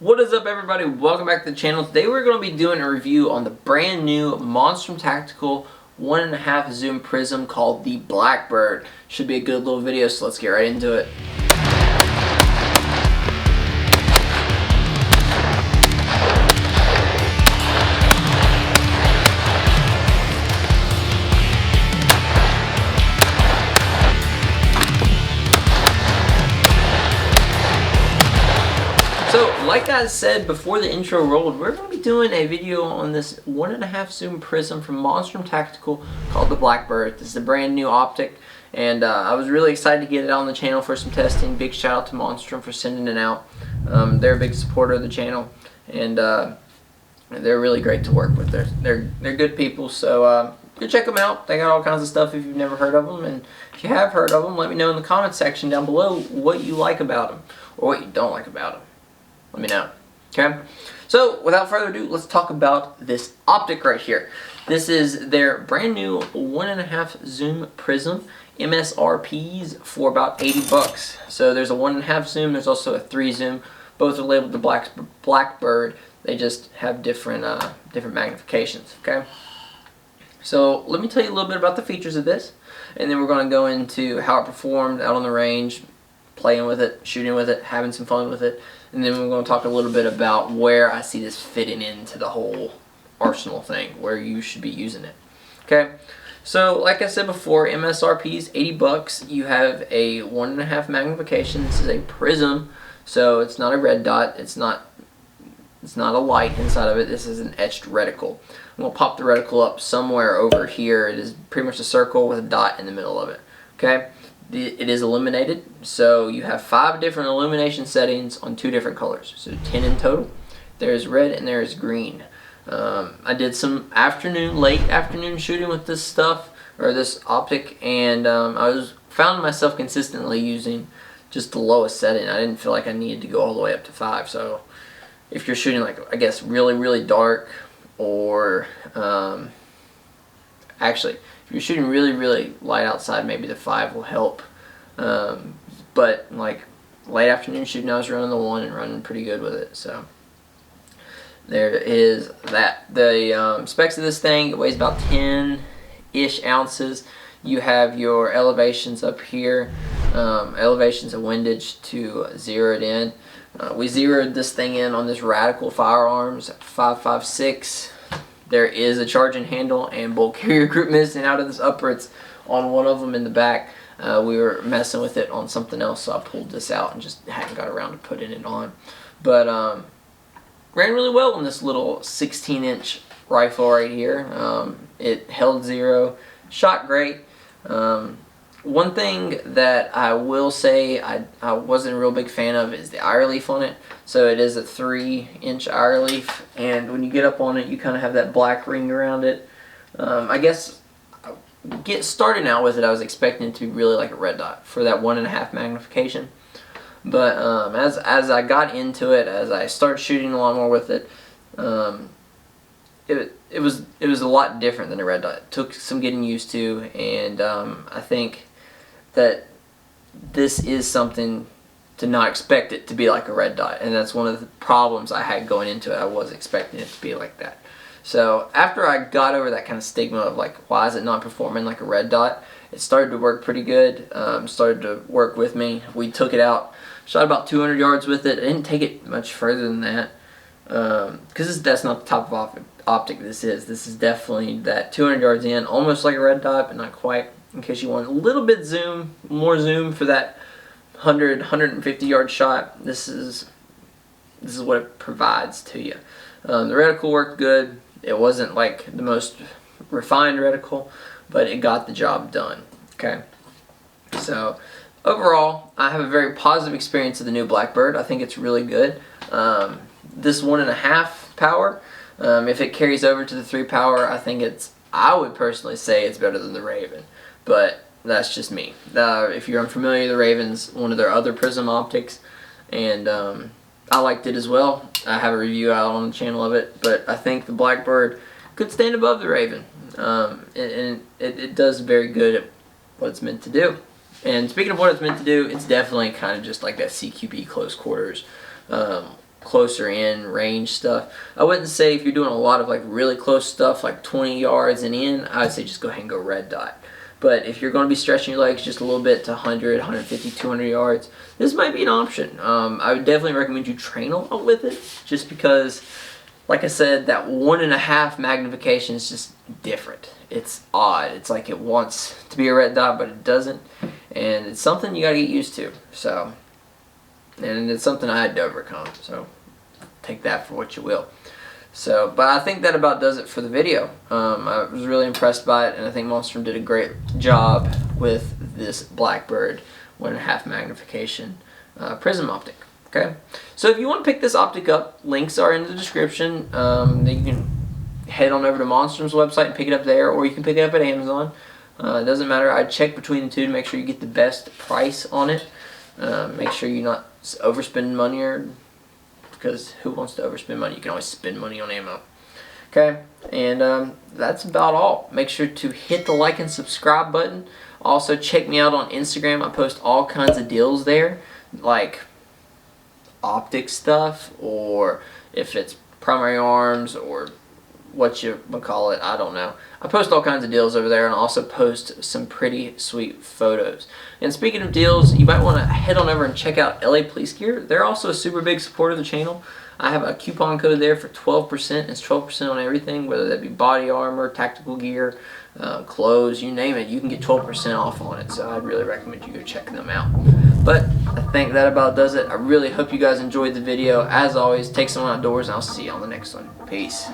What is up, everybody? Welcome back to the channel. Today we're going to be doing a review on the brand new Monstrum Tactical 1.5 zoom prism called the Blackbird. Should be a good little video, so let's get right into it. So, like I said before the intro rolled, we're going to be doing a video on this 1.5 zoom prism from Monstrum Tactical called the Blackbird. This is a brand new optic, and I was really excited to get it on the channel for some testing. Big shout out to Monstrum for sending it out. They're a big supporter of the channel, and they're really great to work with. They're good people, so go check them out. They got all kinds of stuff if you've never heard of them, and if you have heard of them, let me know in the comments section down below what you like about them or what you don't like about them. Let me know. Okay? So, without further ado, let's talk about this optic right here. This is their brand new 1.5 zoom prism. MSRPs for about 80 bucks. So there's a 1.5 zoom, there's also a 3 zoom. Both are labeled the Blackbird. They just have different different magnifications. Okay? So let me tell you a little bit about the features of this, and then we're going to go into how it performed out on the range, playing with it, shooting with it, having some fun with it. And then we're going to talk a little bit about where I see this fitting into the whole arsenal thing, where you should be using it. Okay, so like I said before, MSRP is 80 bucks. You have a 1.5 magnification. This is a prism, so it's not a red dot. It's not a light inside of it. This is an etched reticle. I'm going to pop the reticle up somewhere over here. It is pretty much a circle with a dot in the middle of it. Okay. It is illuminated, so you have 5 different illumination settings on 2 different colors, so 10 in total. There's red and there's green. I did some late afternoon shooting with this stuff, or this optic, and I found myself consistently using just the lowest setting. I didn't feel like I needed to go all the way up to 5, so if you're shooting, like, I guess really dark, or actually, if you're shooting really light outside, maybe the 5 will help. But like late afternoon shooting, I was running the 1 and running pretty good with it. So there is that. The specs of this thing, it weighs about 10-ish ounces. You have your elevations up here, elevations and windage to zero it in. We zeroed this thing in on this Radical Firearms 5.56. There is a charging handle and bolt carrier group missing out of this upper. It's on one of them in the back. We were messing with it on something else, so I pulled this out and just hadn't got around to putting it on. But ran really well on this little 16-inch rifle right here. It held zero, shot great. One thing that I will say I wasn't a real big fan of is the eye leaf on it. So it is a 3-inch eye leaf, and when you get up on it, you kind of have that black ring around it. I guess starting out with it, I was expecting it to be really like a red dot for that 1.5 magnification. But as I got into it, as I started shooting a lot more with it, it was a lot different than a red dot. It took some getting used to, and I think that this is something to not expect it to be like a red dot, and that's one of the problems I had going into it. I was expecting it to be like that. So after I got over that kind of stigma of like, why is it not performing like a red dot, it started to work pretty good. Started to work with me. We took it out, shot about 200 yards with it. I didn't take it much further than that, because that's not the type of optic this is. This is definitely that 200 yards in, almost like a red dot, but not quite, in case you want a little bit more zoom for that 150 yard shot. This is what it provides to you. The reticle worked good. It wasn't like the most refined reticle, but it got the job done. Okay, so overall, I have a very positive experience of the new Blackbird. I think it's really good. This 1.5 power, if it carries over to the 3 power, I would personally say it's better than the Raven, but that's just me. If you're unfamiliar, the Raven's one of their other prism optics, and I liked it as well. I have a review out on the channel of it, but I think the Blackbird could stand above the Raven, and it does very good at what it's meant to do. And speaking of what it's meant to do, it's definitely kind of just like that CQB close quarters closer in range stuff. I wouldn't say if you're doing a lot of like really close stuff, like 20 yards and in, I would say just go ahead and go red dot. But if you're going to be stretching your legs just a little bit to 100, 150, 200 yards, this might be an option. I would definitely recommend you train a lot with it, just because, like I said, that 1.5 magnification is just different. It's odd. It's like it wants to be a red dot, but it doesn't. And it's something you got to get used to. So, and it's something I had to overcome. So, take that for what you will. So, but I think that about does it for the video. I was really impressed by it, and I think Monstrum did a great job with this Blackbird 1.5 magnification prism optic. Okay, so if you want to pick this optic up, links are in the description. You can head on over to Monstrum's website and pick it up there, or you can pick it up at Amazon. It doesn't matter. I'd check between the two to make sure you get the best price on it. Make sure you're not overspending money, or because who wants to overspend money? You can always spend money on ammo. Okay, and that's about all. Make sure to hit the like and subscribe button. Also, check me out on Instagram. I post all kinds of deals there, like optic stuff, or if it's primary arms, or what you would call it, I don't know. I post all kinds of deals over there, and I also post some pretty sweet photos. And speaking of deals, you might want to head on over and check out LA Police Gear. They're also a super big supporter of the channel. I have a coupon code there for 12%. It's 12% on everything, whether that be body armor, tactical gear, clothes, you name it. You can get 12% off on it, so I'd really recommend you go check them out. But I think that about does it. I really hope you guys enjoyed the video. As always, take someone outdoors, and I'll see you on the next one. Peace.